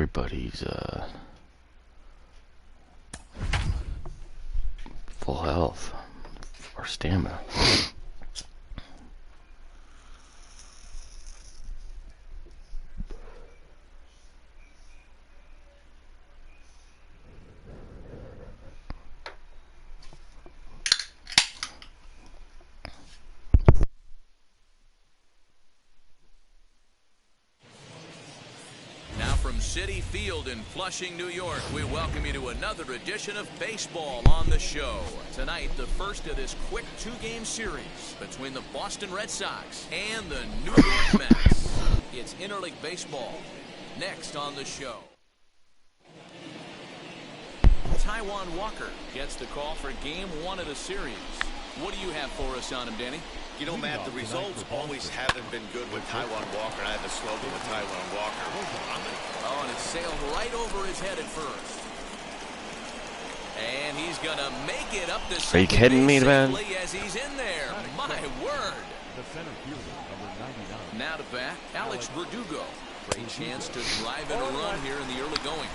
everybody's full health or stamina. From Citi Field in Flushing, New York, we welcome you to another edition of baseball on the show. Tonight, the first of this quick two-game series between the Boston Red Sox and the New York Mets. It's interleague baseball. Next on the show, Taijuan Walker gets the call for game one of the series. What do you have for us on him, Danny? You know, Matt, the results always haven't been good with Taijuan Walker, and I have a slogan with Taijuan Walker. Oh, and it sailed right over his head at first. And he's going to make it up to second. Are you kidding me, man? As he's in there. My word. Now to bat, Alex Verdugo. Great chance to drive in a run here in the early going.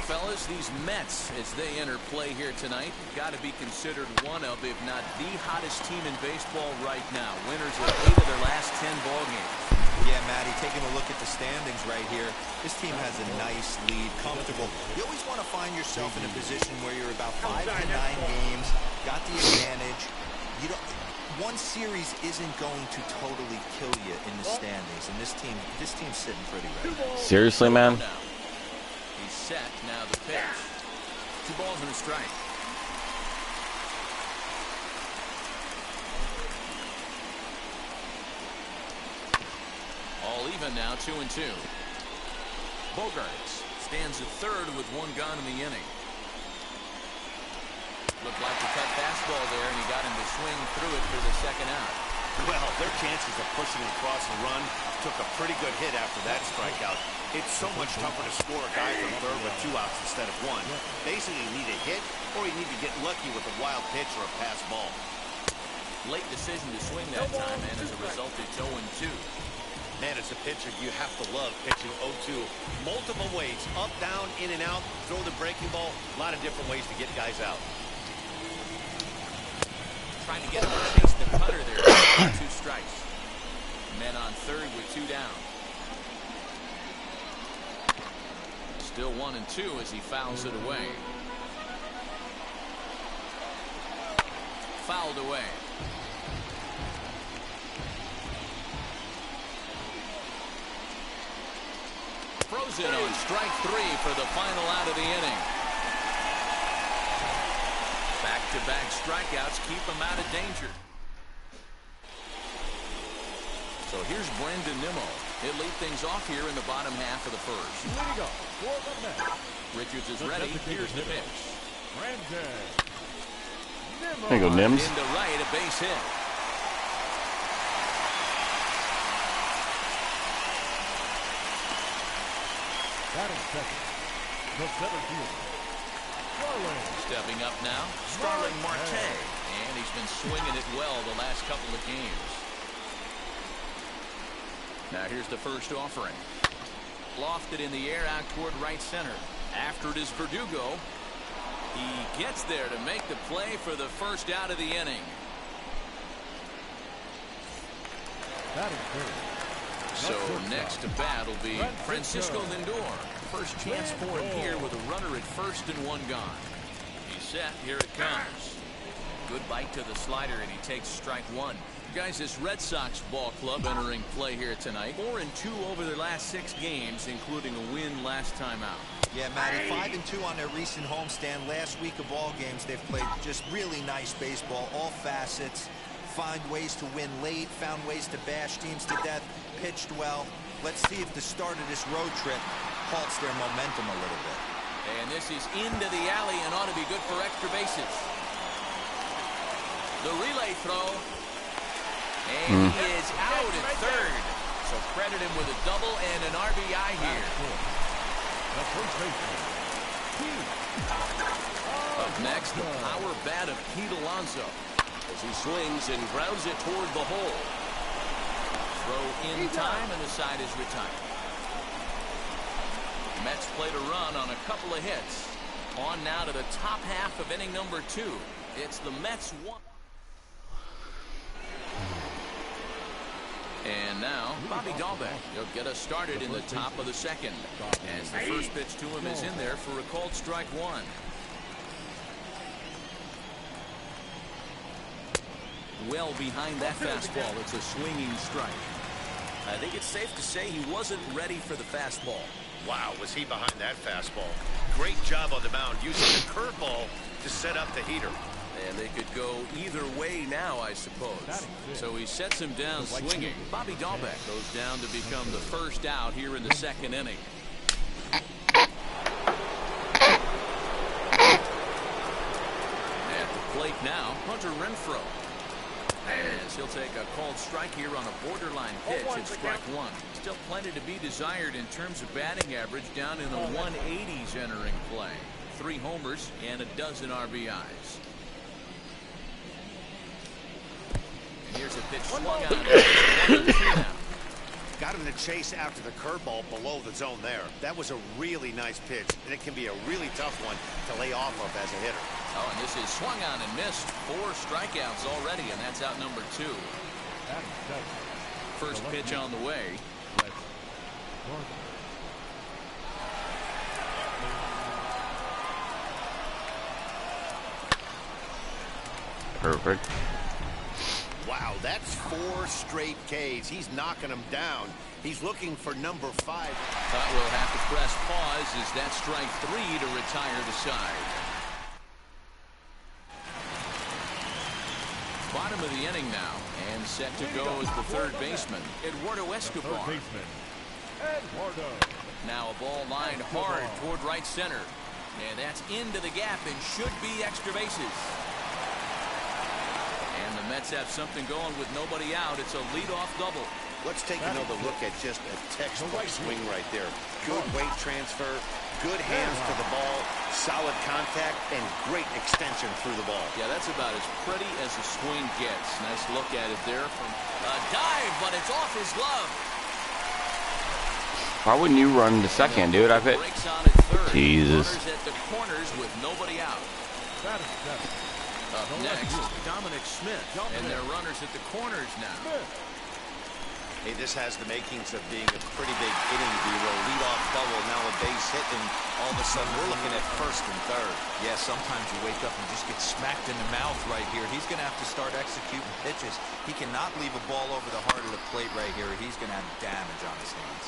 Fellas, these Mets, as they enter play here tonight, got to be considered one of, if not the hottest team in baseball right now. Winners of 8 of their last 10 ball games. Yeah, Matty, taking a look at the standings right here, this team has a nice lead, comfortable. You always want to find yourself in a position where you're about 5 to 9 games, got the advantage. You don't. One series isn't going to totally kill you in the standings, and this team's sitting pretty right now. Seriously, man? He's set. Now the pitch. 2 balls and a strike. All even now, 2-2. Bogarts stands at third with 1 gone in the inning. Looked like a cut fastball there, and he got him to swing through it for the second out. Well, their chances of pushing across the run took a pretty good hit after that strikeout. It's so much tougher to score a guy from third with 2 outs instead of 1. Basically, you need a hit, or you need to get lucky with a wild pitch or a pass ball. Late decision to swing that time, and as a result, it's 0-2. Man, as a pitcher, you have to love pitching 0-2. Multiple ways, up, down, in and out, throw the breaking ball. A lot of different ways to get guys out. Trying to get him to chase the cutter there. 2 strikes. Men on third with 2 down. Still 1-2 as he fouls it away. Fouled away. Frozen on strike 3 for the final out of the inning. Back-to-back strikeouts keep him out of danger. So here's Nimmo. He'll lead things off here in the bottom half of the first. Richards is ready. Here's the pitch. There you go, Nims. Into right, a base hit. Stepping up now, Starling Marte, and he's been swinging it well the last couple of games. Now here's the first offering. Lofted in the air out toward right center. After it is Verdugo. He gets there to make the play for the first out of the inning. So next to bat will be Francisco Lindor. First chance for him here with a runner at first and 1 gone. He's set. Here it comes. Good bite to the slider, and he takes strike 1. Guys, this Red Sox ball club entering play here tonight. 4-2 over their last 6 games, including a win last time out. Yeah, Matty, 5-2 on their recent homestand. Last week of all games, they've played just really nice baseball, all facets. Find ways to win late, found ways to bash teams to death, pitched well. Let's see if the start of this road trip halts their momentum a little bit. And this is into the alley and ought to be good for extra bases. The relay throw. And he is out at third. So credit him with a double and an RBI here. Up next, the power bat of Pete Alonso as he swings and grounds it toward the hole. Throw in time, and the side is retired. Mets played a run on a couple of hits. On now to the top half of inning number 2. It's the Mets 1. And now Bobby Dahlbeck. He'll get us started in the top of the second. As the first pitch to him is in there for a called strike 1. Well behind that fastball. It's a swinging strike. I think it's safe to say he wasn't ready for the fastball. Wow, was he behind that fastball. Great job on the mound using the curveball to set up the heater. And they could go either way now, I suppose. So he sets him down swinging. Bobby Dahlbeck goes down to become the first out here in the second inning. At the plate now, Hunter Renfro. As he'll take a called strike here on a borderline pitch. It's strike 1. Still plenty to be desired in terms of batting average, down in the 180s entering play. 3 homers and a dozen RBIs. And here's a pitch swung on. 1-2 now. Got him to chase after the curveball below the zone there. That was a really nice pitch, and it can be a really tough one to lay off of as a hitter. Oh, and this is swung on and missed. 4 strikeouts already, and that's out number 2. First pitch on the way. Perfect. Wow, that's 4 straight Ks. He's knocking them down. He's looking for number 5. Thought we'll have to press pause as that strike 3 to retire the side. Bottom of the inning now, and set to go is the third baseman, Eduardo Escobar. Now a ball lined hard toward right center, and that's into the gap and should be extra bases. And the Mets have something going with nobody out. It's a leadoff double. Let's take another look at just a textbook swing right there. Good weight transfer, good hands to the ball, solid contact, and great extension through the ball. Yeah, that's about as pretty as a swing gets. Nice look at it there from a dive, but it's off his glove. Why wouldn't you run to second, dude? I bet. Jesus. Runners at the corners with nobody out. Up next, Dominic Smith, and their runners at the corners now. Hey, this has the makings of being a pretty big inning, Vero. Leadoff double, now a base hit, and all of a sudden we're looking at first and third. Yeah, sometimes you wake up and just get smacked in the mouth right here. He's going to have to start executing pitches. He cannot leave a ball over the heart of the plate right here. He's going to have damage on his hands.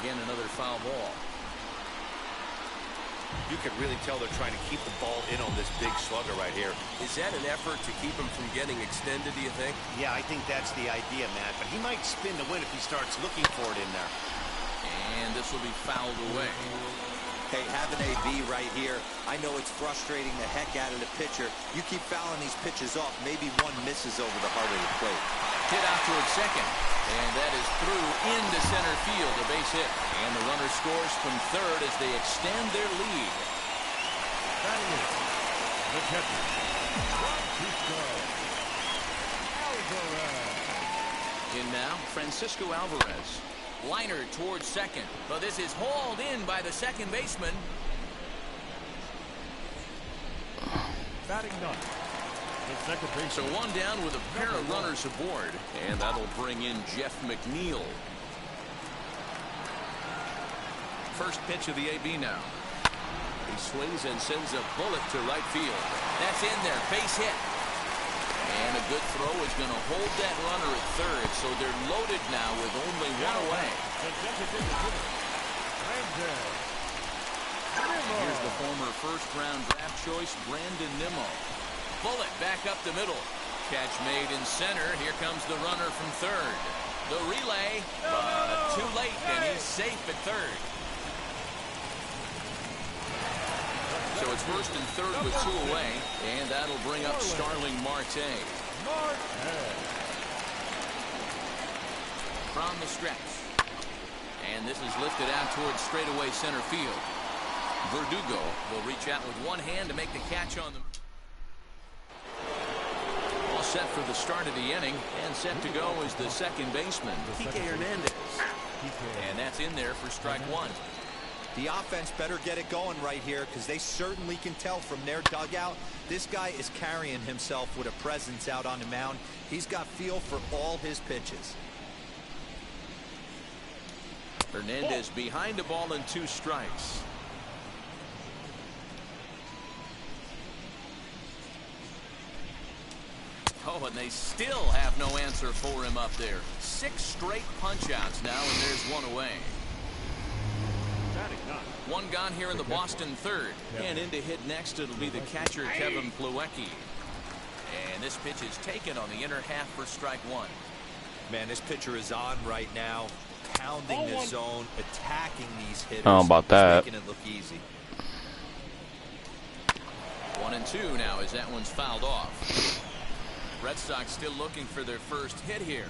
Again, another foul ball. You can really tell they're trying to keep the ball in on this big slugger right here. Is that an effort to keep him from getting extended, do you think? Yeah, I think that's the idea, Matt. But he might spin the win if he starts looking for it in there. And this will be fouled away. Hey, have an AB right here. I know it's frustrating the heck out of the pitcher. You keep fouling these pitches off, maybe one misses over the heart of the plate. Hit out towards second. And that is through into center field, a base hit. And the runner scores from third as they extend their lead. The catcher, In now, Francisco Alvarez. Liner towards second, but this is hauled in by the second baseman. batting ninth. The second base. So one down with a pair of runners aboard, and that'll bring in Jeff Mcneil. First pitch of the AB now. He swings and sends a bullet to right field. That's in there, base hit. And a good throw is going to hold that runner at third, so they're loaded now with only one away. Here's the former first-round draft choice, Brandon Nimmo. Bullet back up the middle. Catch made in center. Here comes the runner from third. The relay, too late, and he's safe at third. So it's first and third with two away, and that'll bring up Starling Marte. From the stretch. And this is lifted out towards straightaway center field. Verdugo will reach out with one hand to make the catch on them. All set for the start of the inning, and set to go is the second baseman, Kike Hernandez. And that's in there for strike one. The offense better get it going right here, because they certainly can tell from their dugout this guy is carrying himself with a presence out on the mound. He's got feel for all his pitches. Hernandez behind the ball and 2 strikes. Oh, and they still have no answer for him up there. 6 straight punch-outs now, and there's 1 away. 1 gone here in the Boston third. And in to hit next, it'll be the catcher, Kevin Plawecki. And this pitch is taken on the inner half for strike 1. Man, this pitcher is on right now, pounding the zone, attacking these hitters. How about that? Making it look easy. 1-2 now as that one's fouled off. Red Sox still looking for their first hit here.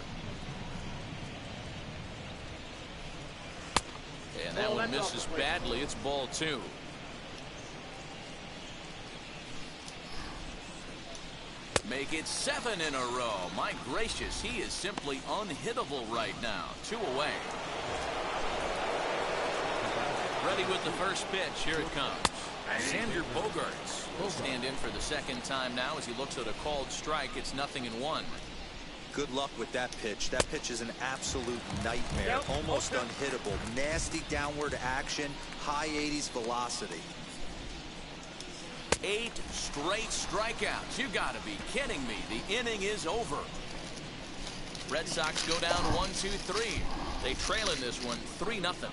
And that one misses badly. It's ball 2. Make it 7 in a row. My gracious, he is simply unhittable right now. 2 away. Ready with the first pitch. Here it comes. Xander Bogaerts will stand in for the second time now as he looks at a called strike. It's 0-1. Good luck with that pitch. That pitch is an absolute nightmare. Almost unhittable. Nasty downward action. High 80s velocity. 8 straight strikeouts. You gotta be kidding me. The inning is over. Red Sox go down 1-2-3. They trail in this one 3-0.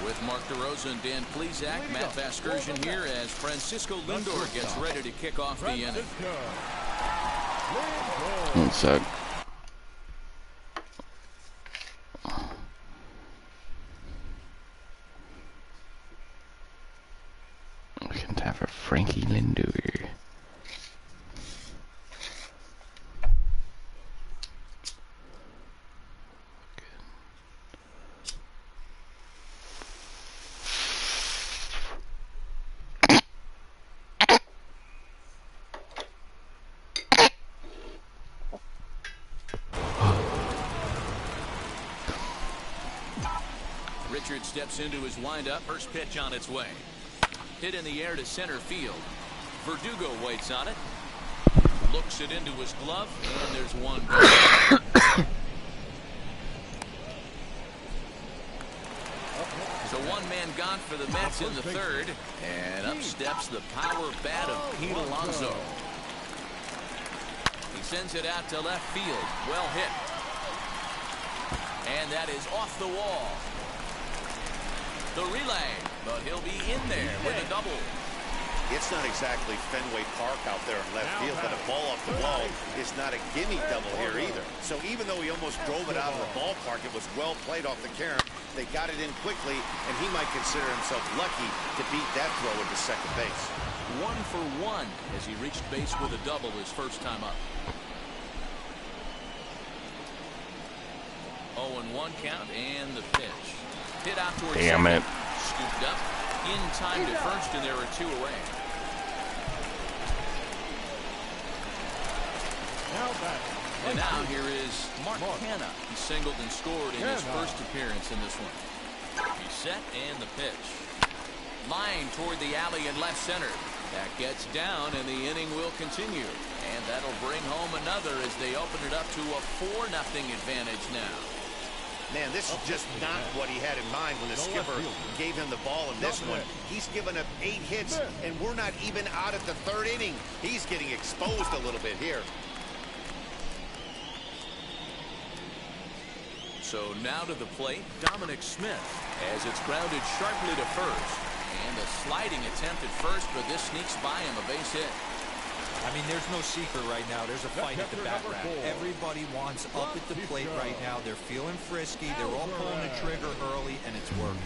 With Mark DeRosa and Dan Plesac, Matt Vasgersian here as Francisco Lindor gets ready to kick off the inning. 1 sec. We can tap for Frankie Lindor. Richard steps into his windup. First pitch on its way. Hit in the air to center field. Verdugo waits on it. Looks it into his glove, and there's 1 gone. So 1 man gone for the Mets in the third. And up steps the power bat of Pete Alonso. He sends it out to left field. Well hit. And that is off the wall. The relay, but he'll be in there with a double. It's not exactly Fenway Park out there in left field, but a ball off the wall is not a gimme double here either. So even though he almost drove it out of the ballpark, it was well played off the carom. They got it in quickly, and he might consider himself lucky to beat that throw into second base. 1 for 1 as he reached base with a double his first time up. 0-1 count and the pitch. Hit out towards Damn it. Scooped up in time to first, and there are 2 away. And now here is Mark Hanna. He singled and scored in his first appearance in this one. He's set and the pitch. Line toward the alley in left center. That gets down and the inning will continue. And that'll bring home another as they open it up to a 4-0 advantage now. Man, this is just not what he had in mind when the skipper gave him the ball in this one. He's given up 8 hits, and we're not even out at the 3rd inning. He's getting exposed a little bit here. So now to the plate, Dominic Smith, as it's grounded sharply to first. And a sliding attempt at first, but this sneaks by him, a base hit. I mean, there's no secret right now. There's a fight at the bat rack. Everybody wants up at the plate right now. They're feeling frisky. They're all pulling the trigger early, and it's working.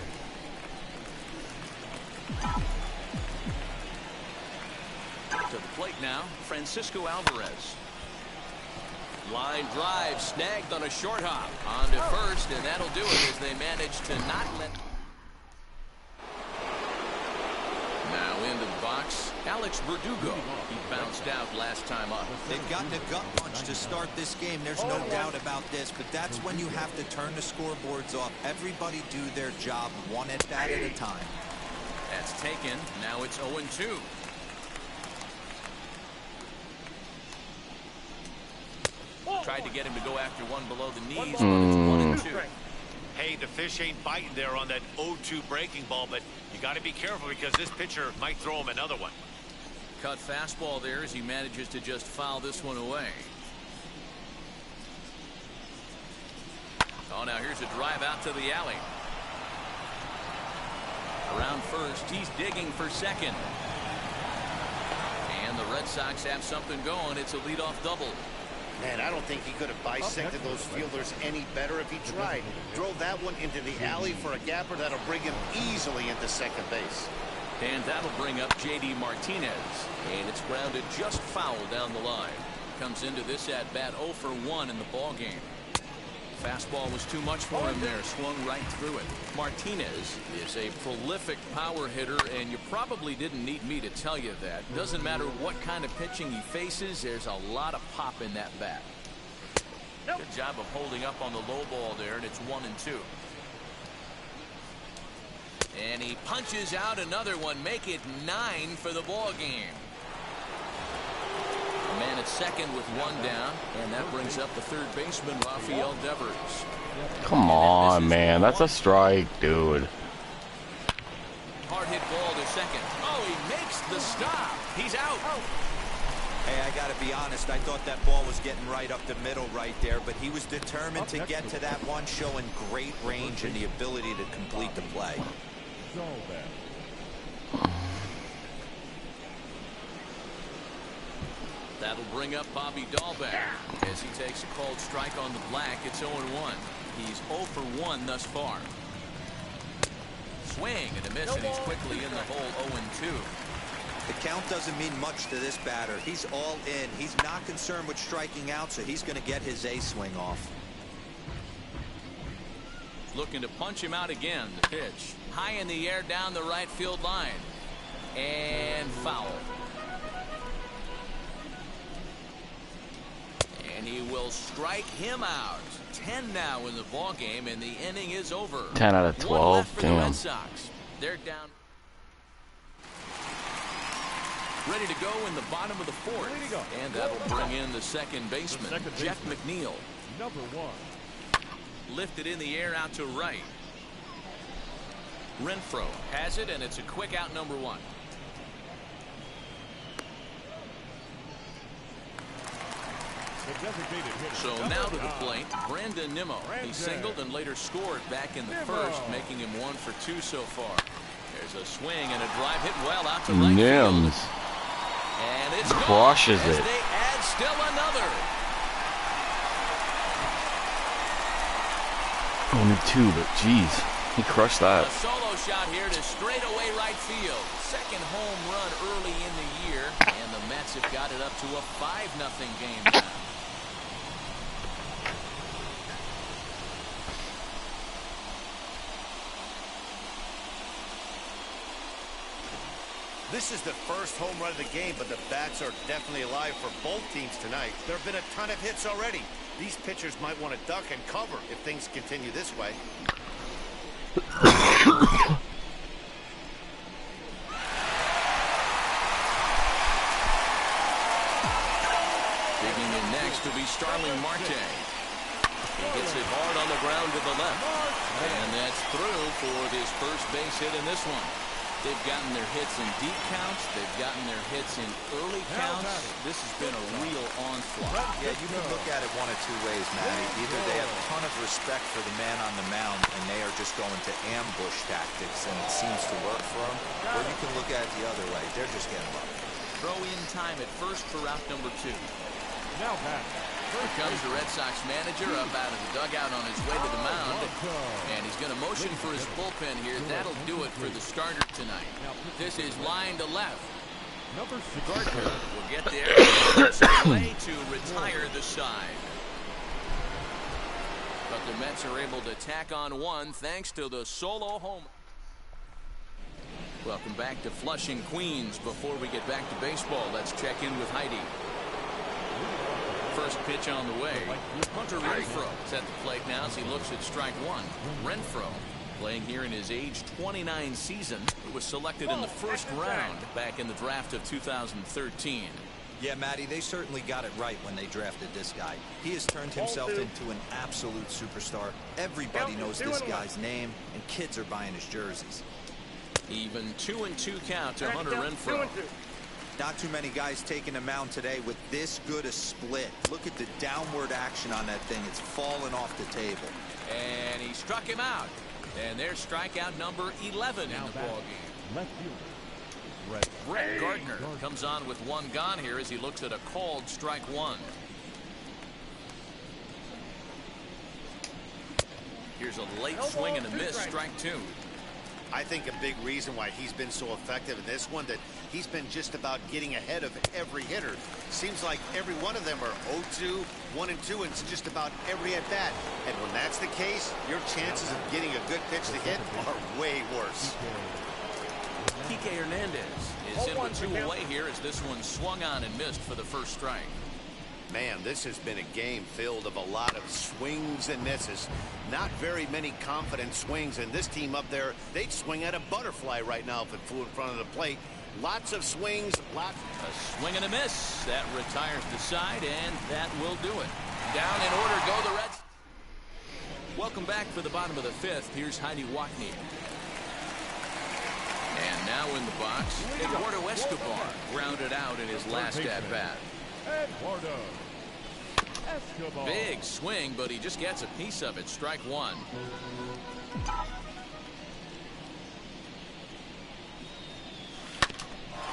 To the plate now, Francisco Alvarez. Line drive snagged on a short hop. On to first, and that'll do it as they manage to not let. Now into the box, Verdugo. He bounced out last time up. They've gotten a gut punch to start this game. There's no doubt about this, but that's when you have to turn the scoreboards off. Everybody do their job one at bat at a time. That's taken. Now it's 0-2. Tried to get him to go after one below the knees, but it's 1-2. Hey, the fish ain't biting there on that 0-2 breaking ball, but you got to be careful because this pitcher might throw him another one. Cut fastball there as he manages to just foul this one away. Oh, now here's a drive out to the alley. Around first, he's digging for second. And the Red Sox have something going. It's a leadoff double. Man, I don't think he could have bisected those fielders any better if he tried. Drove that one into the alley for a gapper that'll bring him easily into second base. And that'll bring up J.D. Martinez. And it's grounded just foul down the line. Comes into this at bat 0 for 1 in the ball game. Fastball was too much for him there. Swung right through it. Martinez is a prolific power hitter, and you probably didn't need me to tell you that. Doesn't matter what kind of pitching he faces, there's a lot of pop in that bat. Good job of holding up on the low ball there, and it's 1-2. And he punches out another one. Make it 9 for the ball game. A man at second with one down, and that brings up the third baseman, Rafael Devers. Come on, man. That's a strike, dude. Hard hit ball to second. Oh, he makes the stop. He's out. Hey, I got to be honest. I thought that ball was getting right up the middle right there, but he was determined to get to that one, showing great range and the ability to complete the play. That'll bring up Bobby Dahlbeck as he takes a called strike on the black. It's 0-1. He's 0 for 1 thus far. Swing and a miss, and he's quickly in the hole. 0-2. The count doesn't mean much to this batter. He's all in. He's not concerned with striking out, so he's going to get his A swing off. Looking to punch him out again. The pitch high in the air down the right field line, and foul. And he will strike him out. 10 now in the ball game, and the inning is over. 10 out of 12. For the Red Sox. They're down. Ready to go in the bottom of the fourth. And that'll bring in the second baseman, Jeff Mcneil. Number 1. Lifted in the air out to right. Renfro has it, and it's a quick out, number 1. So now to the plate, Nimmo. He singled and later scored back in the first, making him 1 for 2 so far. There's a swing and a drive hit well out to right field. And it's crushes it. They add still another. Only 2, but geez, he crushed that. A solo shot here to straightaway right field. Second home run early in the year, and the Mets have got it up to a 5-0 game now. This is the first home run of the game, but the bats are definitely alive for both teams tonight. There have been a ton of hits already. These pitchers might want to duck and cover if things continue this way. Digging in next to be Starling Marte. He gets it hard on the ground to the left. And that's through for this first base hit in this one. They've gotten their hits in deep counts. They've gotten their hits in early counts. This has been a real onslaught. Yeah, you can look at it one of 2 ways, Matty. Either they have a ton of respect for the man on the mound, and they are just going to ambush tactics, and it seems to work for them. Or you can look at it the other way. They're just getting lucky. Throw in time at first for out number 2. Now back. Here comes the Red Sox manager up out of the dugout on his way to the mound. And he's going to motion for his bullpen here. That'll do it for the starter tonight. This is line to left. Gardner will get there. Play to retire the side. But the Mets are able to tack on one thanks to the solo home. Welcome back to Flushing, Queens. Before we get back to baseball, let's check in with Heidi. First pitch on the way. Hunter Renfro is at the plate now as he looks at strike one. Renfro, playing here in his age 29 season, who was selected in the first round back in the draft of 2013. Yeah, Matty, they certainly got it right when they drafted this guy. He has turned himself into an absolute superstar. Everybody knows this guy's name, and kids are buying his jerseys. Even 2-2 count to Hunter Renfro. Not too many guys taking the mound today with this good a split. Look at the downward action on that thing. It's falling off the table. And he struck him out. And there's strikeout number 11 in the ballgame. Left fielder. Brett Gardner comes on with one gone here as he looks at a called strike one. Here's a late swing and a miss, strike two. I think a big reason why he's been so effective in this one, that he's been just about getting ahead of every hitter. Seems like every one of them are 0-2, 1-2, and it's just about every at bat. And when that's the case, your chances of getting a good pitch to hit are way worse. Kike Hernandez is in with two away here as this one swung on and missed for the first strike. Man, this has been a game filled of a lot of swings and misses. Not very many confident swings, and this team up there, they'd swing at a butterfly right now if it flew in front of the plate. Lots of swings, lots. A swing and a miss. That retires the side, and that will do it. Down in order go the Reds. Welcome back for the bottom of the fifth. Here's Heidi Mcneil. And now in the box, Eduardo Escobar grounded out in his last at-bat. Eduardo Escobar. Big swing, but he just gets a piece of it. Strike one.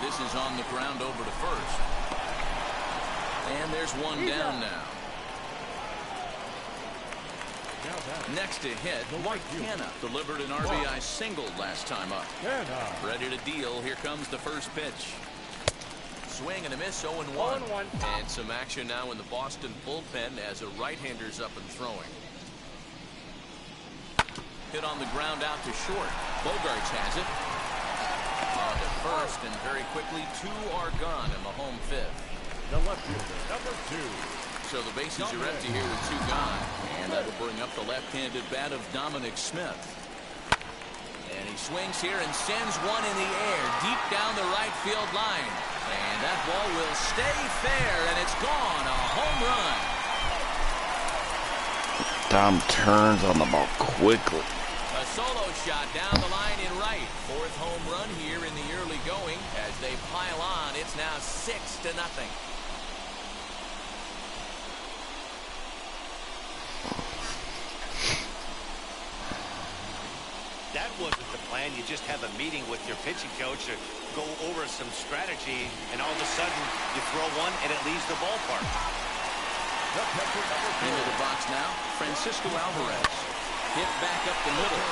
This is on the ground over to first. And there's one down now. Next to hit, Canna delivered an RBI single last time up. Ready to deal. Here comes the first pitch. Swing and a miss, 0-1. And some action now in the Boston bullpen as a right-hander's up and throwing. Hit on the ground out to short. Bogarts has it. On to first, and very quickly, two are gone in the home fifth. The left fielder, number 2. So the bases are empty here with two gone. And that'll bring up the left-handed bat of Dominic Smith. And he swings here and sends one in the air deep down the right field line. And that ball will stay fair, and it's gone. A home run. Dom turns on the ball quickly. A solo shot down the line in right. Fourth home run here in the early going. As they pile on, it's now 6-0. That wasn't the plan. You just have a meeting with your pitching coach to go over some strategy, and all of a sudden you throw one and it leaves the ballpark. Into the box now, Francisco Alvarez. Hit back up the middle.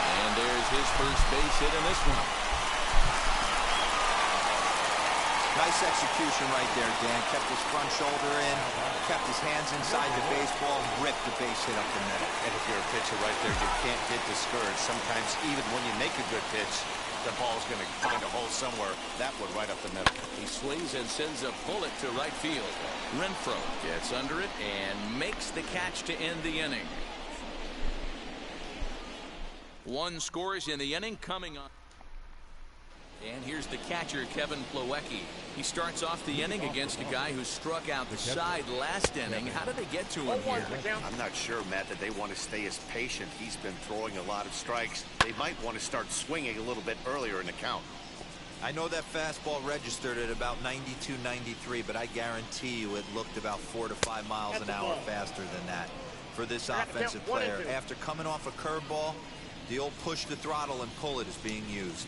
And there's his first base hit in this one. Nice execution right there, Dan. Kept his front shoulder in, kept his hands inside the baseball, ripped the base hit up the middle. And if you're a pitcher right there, you can't get discouraged. Sometimes even when you make a good pitch, the ball's going to find a hole somewhere. That one right up the middle. He swings and sends a bullet to right field. Renfro gets under it and makes the catch to end the inning. One scores in the inning coming on. And here's the catcher, Kevin Plawecki. He starts off the inning against a guy who struck out the side last inning. How did they get to him here? I'm not sure, Matt, that they want to stay as patient. He's been throwing a lot of strikes. They might want to start swinging a little bit earlier in the count. I know that fastball registered at about 92, 93, but I guarantee you it looked about 4 to 5 miles an hour faster than that for this offensive player. After coming off a curveball, the old push the throttle and pull it is being used.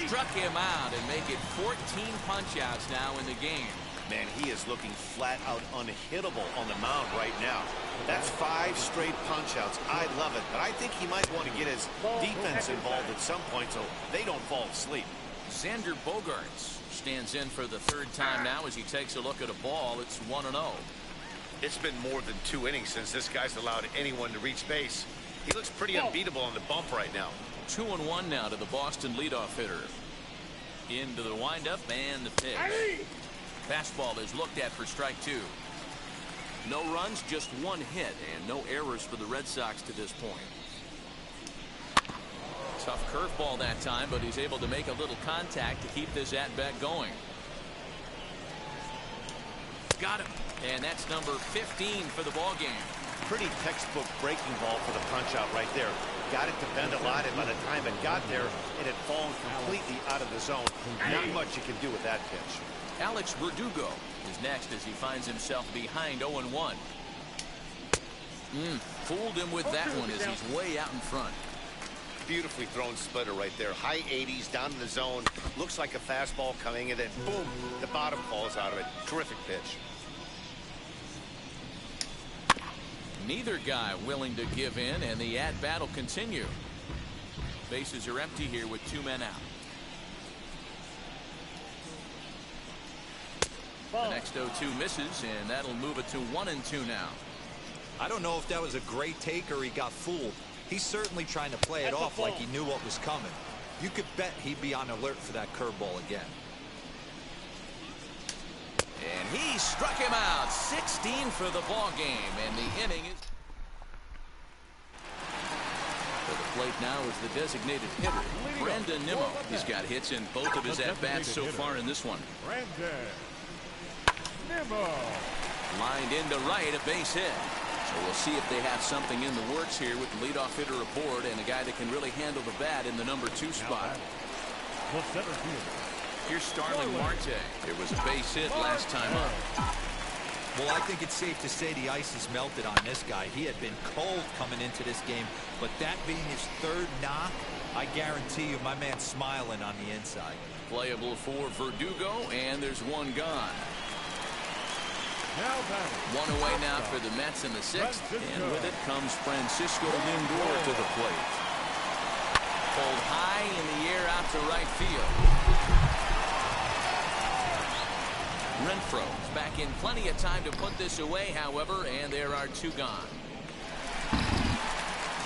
Struck him out and make it 14 punch-outs now in the game. Man, he is looking flat out unhittable on the mound right now. That's 5 straight punch-outs. I love it, but I think he might want to get his defense involved at some point so they don't fall asleep. Xander Bogarts stands in for the third time now as he takes a look at a ball. It's 1-0. It's been more than 2 innings since this guy's allowed anyone to reach base. He looks pretty unbeatable on the bump right now. 2-1 now to the Boston leadoff hitter. Into the windup and the pitch. Fastball is looked at for strike 2. No runs, just 1 hit, and no errors for the Red Sox to this point. Tough curveball that time, but he's able to make a little contact to keep this at-bat going. Got him. And that's number 15 for the ball game. Pretty textbook breaking ball for the punch out right there. Got it to bend a lot, and by the time it got there, it had fallen completely out of the zone. Not much you can do with that pitch. Verdugo is next as he finds himself behind 0-1. Fooled him with that one as he's way out in front. Beautifully thrown splitter right there. High 80s down in the zone. Looks like a fastball coming, and then boom, the bottom falls out of it. Terrific pitch. Neither guy willing to give in, and the at-bat will continue. Bases are empty here with 2 men out. The next 0-2 misses, and that'll move it to 1-2 now. I don't know if that was a great take or he got fooled. He's certainly trying to play it off like he knew what was coming. You could bet he'd be on alert for that curveball again. And he struck him out. 16 for the ball game, and the inning is. For the plate now is the designated hitter, Nimmo. He's got hits in both of his at-bats so far in this one. Nimmo. Lined into right, a base hit. So we'll see if they have something in the works here with the leadoff hitter aboard and a guy that can really handle the bat in the number 2 spot. The center fielder. Here's Starling Marte. It was a base hit last time up. Well, I think it's safe to say the ice has melted on this guy. He had been cold coming into this game, but that being his 3rd knock, I guarantee you my man's smiling on the inside. Playable for Verdugo, and there's 1 gone. One away now for the Mets in the 6th, and with it comes Francisco Lindor to the plate. Pulled high in the air out to right field. Renfro is back in plenty of time to put this away, however, and there are 2 gone.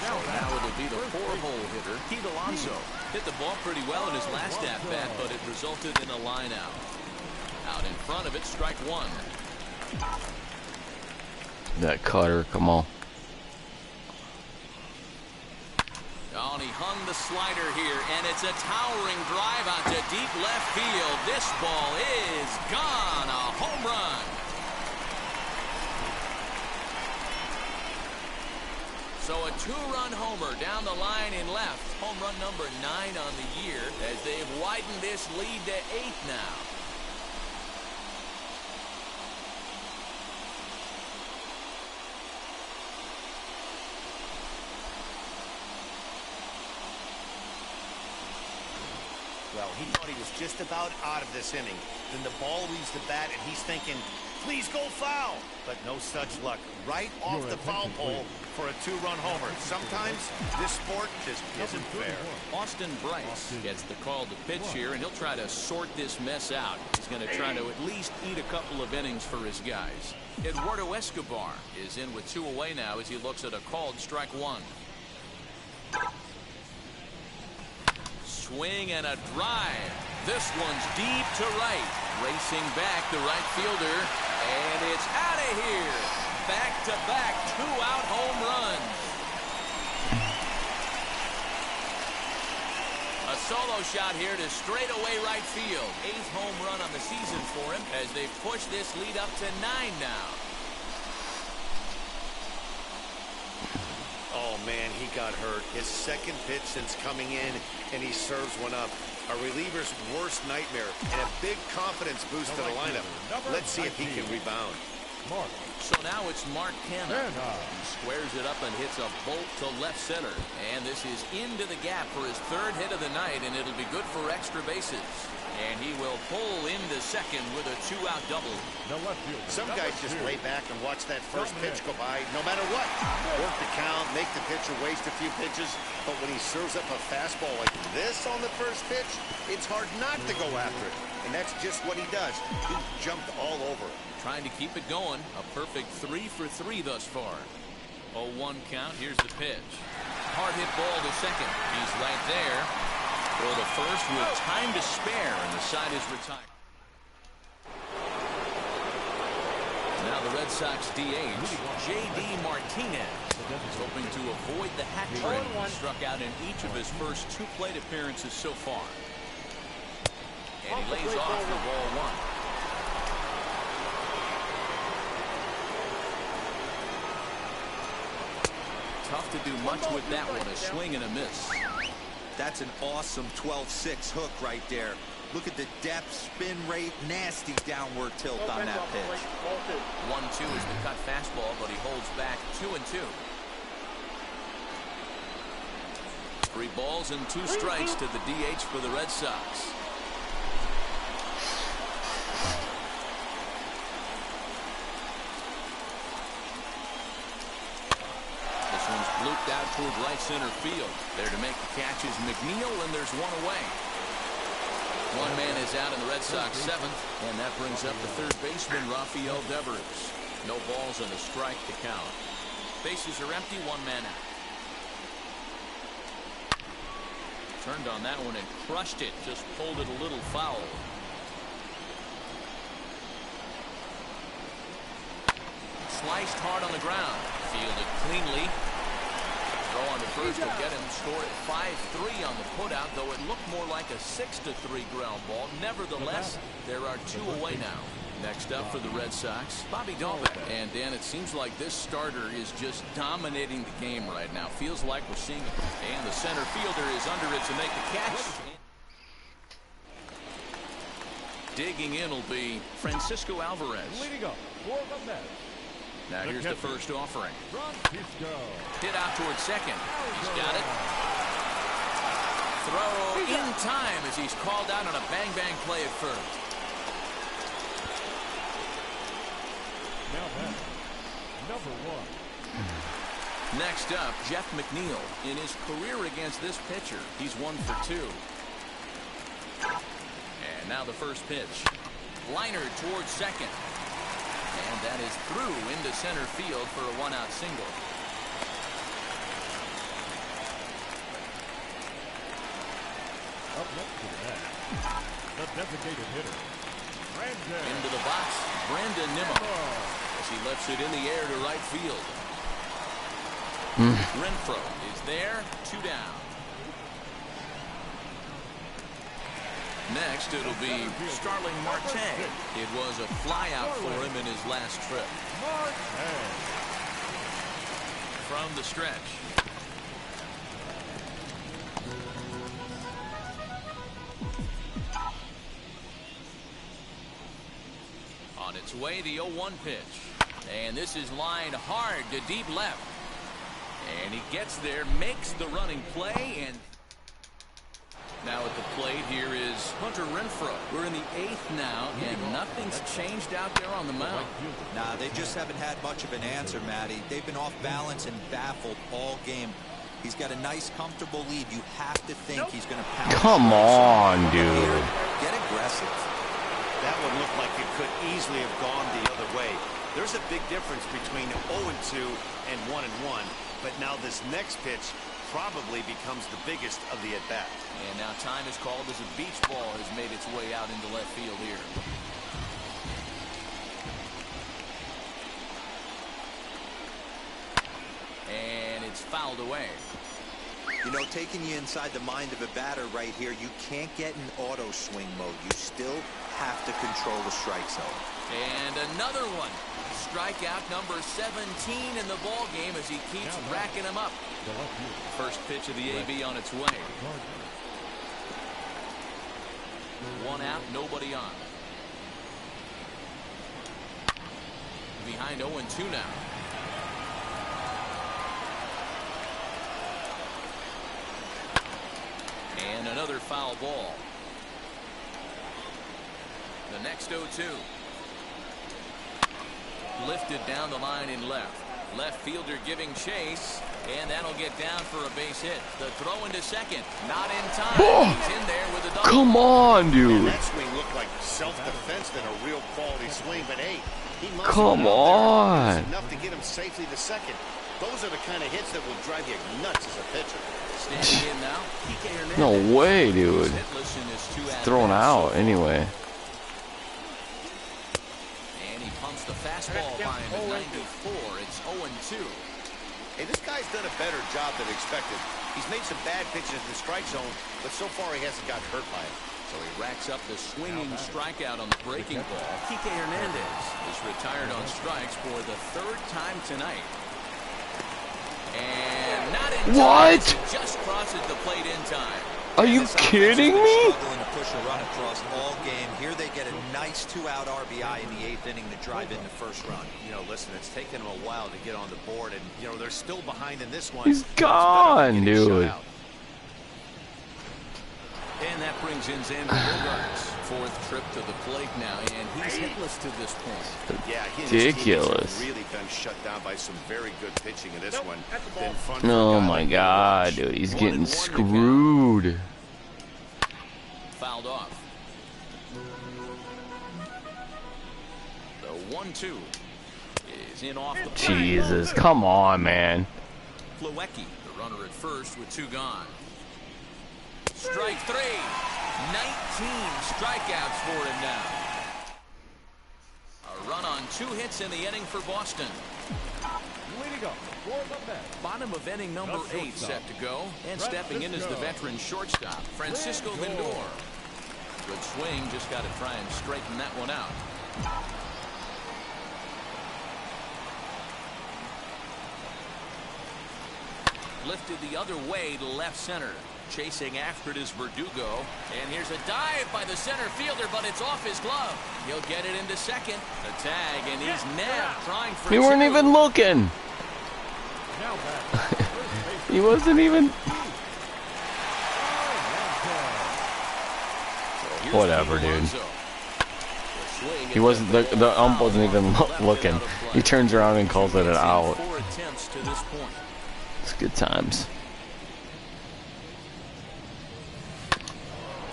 So now it'll be the 4-hole hitter, Alonso. Hit the ball pretty well in his last at-bat, but it resulted in a line out. Out in front of it, strike 1. That cutter, come on. Oh, and he hung the slider here, and it's a towering drive out to deep left field. This ball is gone. A home run. So a 2-run homer down the line in left. Home run number 9 on the year as they've widened this lead to 8 now. Well, he thought he was just about out of this inning. Then the ball leaves the bat, and he's thinking, please go foul. But no such luck. Right off the foul pole for a 2-run homer. Sometimes this sport just isn't fair. Austin Bryce gets the call to pitch here, and he'll try to sort this mess out. He's going to try to at least eat a couple of innings for his guys. Eduardo Escobar is in with 2 away now as he looks at a called strike 1. Swing and a drive. This one's deep to right. Racing back the right fielder, and it's out of here. Back-to-back 2-out home runs. A solo shot here to straightaway right field. 8th home run on the season for him as they push this lead up to 9 now. Oh, man, he got hurt. His 2nd pitch since coming in, and he serves one up. A reliever's worst nightmare, and a big confidence boost to the lineup. Let's see if he can rebound. So now it's Mark Canha. He squares it up and hits a bolt to left center. And this is into the gap for his 3rd hit of the night, and it'll be good for extra bases. And he will pull into second with a 2-out double. Some guys just lay back and watch that first pitch go by no matter what. Work the count, make the pitcher waste a few pitches. But when he serves up a fastball like this on the first pitch, it's hard not to go after it. And that's just what he does. He jumped all over it. Trying to keep it going. A perfect terrific 3 for 3 thus far. 0-1 count. Here's the pitch. Hard hit ball to second. He's right there. Throw to first with time to spare, and the side is retired. Now the Red Sox DH, J.D. Martinez, is hoping to avoid the hat trick. He struck out in each of his first 2 plate appearances so far. And he lays off for ball 1. Tough to do much with that one, a swing and a miss. That's an awesome 12-6 hook right there. Look at the depth, spin rate, nasty downward tilt on that pitch. 1-2 is the cut fastball, but he holds back 2-2. 3 balls and 2 strikes to the DH for the Red Sox. Looped out toward right center field. There to make the catch is Mcneil, and there's 1 away. 1 man is out in the Red Sox 7th, and that brings up the third baseman, Rafael Devers. No balls and a strike to count. Bases are empty, 1 man out. Turned on that one and crushed it, just pulled it a little foul. Sliced hard on the ground, fielded cleanly. Throw on the first will get him scored at 5-3 on the putout, though it looked more like a 6-3 ground ball. Nevertheless, there are 2 away now. Next up for the Red Sox, Bobby Dalbec. And Dan, it seems like this starter is just dominating the game right now. Feels like we're seeing it. And the center fielder is under it to make the catch. Digging in will be Francisco Alvarez. Leading up for the Mets. Now here's the first offering. Hit out towards second. He's got it. Throw in time as he's called out on a bang-bang play at first. Now that's number 1. Next up, Jeff Mcneil. In his career against this pitcher, he's 1 for 2. And now the first pitch. Liner towards second. And that is through into center field for a 1-out single. Up next to that, the designated hitter, into the box, Brandon Nimmo, as he lifts it in the air to right field. Renfro is there, 2 down. Next, it'll be Starling Marte. It was a flyout for him in his last trip. From the stretch. On its way, the 0-1 pitch. And this is lined hard to deep left. And he gets there, makes the running play, and now at the plate here is Hunter Renfro. We're in the 8th now, and nothing's changed out there on the mound. Nah, they just haven't had much of an answer, Matty. They've been off balance and baffled all game. He's got a nice, comfortable lead. You have to think he's going to pound. Come on, dude. Get aggressive. That one looked like it could easily have gone the other way. There's a big difference between 0-2 and 1-1, but now this next pitch probably becomes the biggest of the at-bat. And now time is called as a beach ball has made its way out into left field here. And it's fouled away. You know, taking you inside the mind of a batter right here, you can't get in auto swing mode. You still have to control the strike zone. And another one. Strikeout number 17 in the ball game as he keeps racking them up. First pitch of the AB on its way. 1 out, nobody on. Behind 0-2 now. And another foul ball. The next 0-2. Lifted down the line in left. Left fielder giving chase, and that'll get down for a base hit. The throw into second, not in time. He's in there with a double. Come on, dude. And that swing looked like self-defense than a real quality swing, but hey, he must Come on. enough to get him safely to second. Those are the kind of hits that will drive you nuts as a pitcher. Standing in now, Kike Hernandez. No way, dude. Hitless in his 2 at-bats Thrown out anyway. And he pumps the fastball by him at 94. It's 0-2. Hey, this guy's done a better job than expected. He's made some bad pitches in the strike zone, but so far he hasn't gotten hurt by it. So he racks up the swinging strikeout on the breaking ball. Kike Hernandez is retired on strikes for the 3rd time tonight. And not in time. What? He just crosses the plate in time. Are you kidding me? Struggling to push a run across all game. Here they get a nice 2-out RBI in the 8th inning to drive in the first run. You know, listen, it's taken them a while to get on the board, and, you know, they're still behind in this one. He's gone, dude. And that brings in Xander Bogaerts. 4th trip to the plate now, and he's hitless to this point. Yeah, Ridiculous. Really been shut down by some very good pitching in this one. Been fun Oh my god, dude. He's getting screwed. Fouled off. The 1-2 is in off the plate. Jesus, come on, man. Plawecki, the runner at first with 2 gone. Strike 3. 19 strikeouts for him now. A run on 2 hits in the inning for Boston. Bottom of inning number 8 set to go. And stepping in is the veteran shortstop, Francisco Lindor. Good swing, just got to try and straighten that one out. Lifted the other way to left center. Chasing after it is Verdugo. And here's a dive by the center fielder, but it's off his glove. He'll get it into second. The tag, and he's nabbed trying for You weren't even looking. He wasn't even. Whatever, dude. He wasn't. The ump wasn't even looking. He turns around and calls it an out. 4 attempts to this point. It's good times.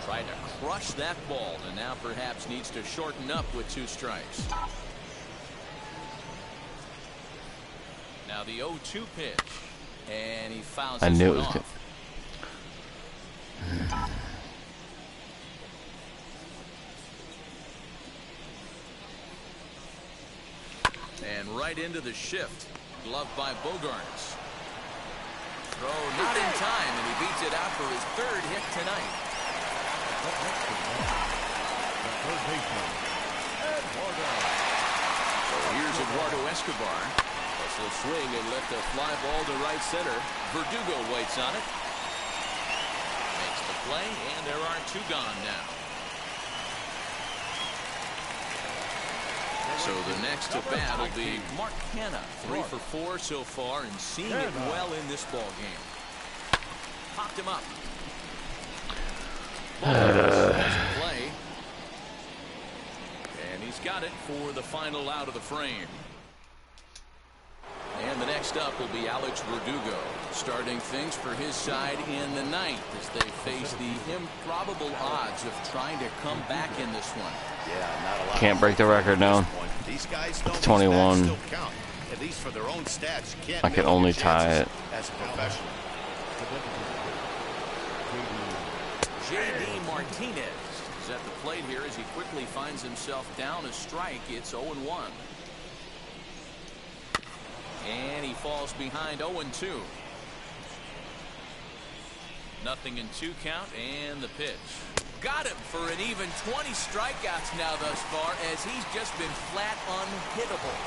Tried to crush that ball, and now perhaps needs to shorten up with 2 strikes. Now the 0-2 pitch, and he fouls I knew it was off. And right into the shift. Gloved by Bogaerts. Throw not in time, and he beats it out for his 3rd hit tonight. So here's Eduardo Escobar. Will swing and lift a fly ball to right center. Verdugo waits on it. Makes the play, and there are 2 gone now. So the next to bat will be Mark Hanna, 3 for 4 so far, and seeing it well in this ball game. Popped him up. Play. And he's got it for the final out of the frame. And the next up will be Alex Radugo, starting things for his side in the 9th as they face the improbable odds of trying to come back in this one. Yeah, not a lot. Can't break the record now. These guys know 21. still count. At least for their own stats, you can't I can only tie it. as a professional. J.D. Martinez is at the plate here as he quickly finds himself down a strike. It's 0-1. And he falls behind 0-2. Nothing in 2 count, and the pitch. Got him for an even 20 strikeouts now thus far, as he's just been flat unhittable.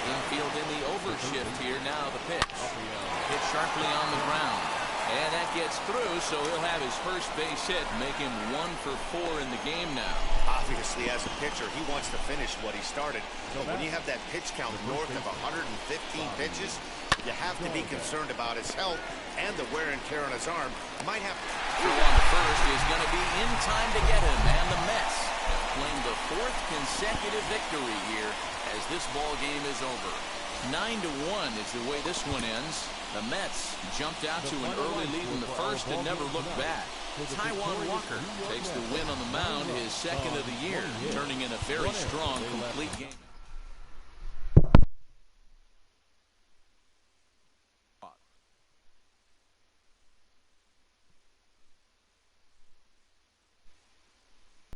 Infield in the overshift here. Now the pitch. Hit sharply on the ground. And that gets through, so he'll have his first base hit, make him 1 for 4 in the game now. Obviously, as a pitcher, he wants to finish what he started. But when you have that pitch count north of 115 pitches, you have to be concerned about his health and the wear and tear on his arm. Might have Throw on the first is going to be in time to get him, and the Mets have claimed the 4th consecutive victory here as this ball game is over. 9-1 is the way this one ends. The Mets jumped out to an early lead in the first and never looked back. Taijuan Walker takes the win on the mound, his second of the year, turning in a very strong complete game.